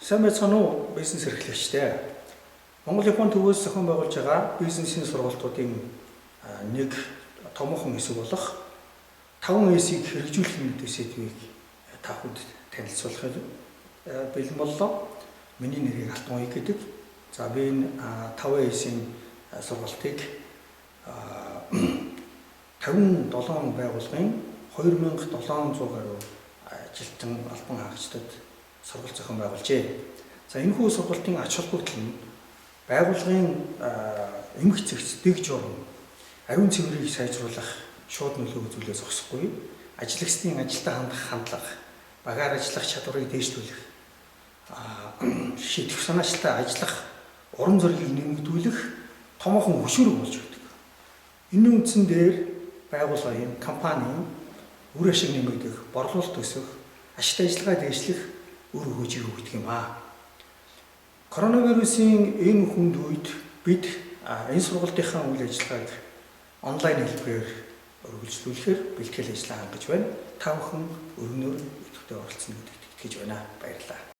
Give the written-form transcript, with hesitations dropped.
Сайн байцгаана уу бизнес эрхлэгчтэй. Монгол Японы төвөөс зохион байгуулж байгаа бизнесийн сургалтуудын нэг томоохон хэсэг болох 5S-ийг хэрэгжүүлэх мэдээ сэдвийг та бүхэнд танилцуулахыг бэлэн боллоо. Миний нэрийг Алтан Уян гэдэг. За би энэ 5S-ийн сургалтыг 57 байгууллагын 2700 гаруй ажилтан албан хаагчдад сургалт зохион байгуулжээ. За энэ хүү сургалтын ач холбогдол нь байгууллагын эмх зэгц дэг журам ариун цэврийг сайжруулах шууд нөлөө үзүүлээ зогсохгүй, ажлагчдын ажилдаа хандах хандлага, багаар ажиллах чадварыг дээшлүүлэх, шийдвэр санаачтай ажиллах урам зоригийг нэмэгдүүлэх томоохон хөшүүрэг болж өгдөг. Энэ үндсэн дээр байгууллагын компанийн үр ашиг нэмэгдэх, борлуулалт өсөх, ашигт ажиллагаа дээшлэх үр хөгжийг өгдөг юм аа. Коронавирусын энэ хүнд үед бид энэ сургалтынхаа үйл ажиллагааг онлайн хэлбэрээр үргэлжлүүлэхээр бэлтгэл ажиллагаа хангаж байна. Та бүхэн өргөнөөр идэвхтэй оролцсон гэдэгт итгэж байна. Баярлалаа.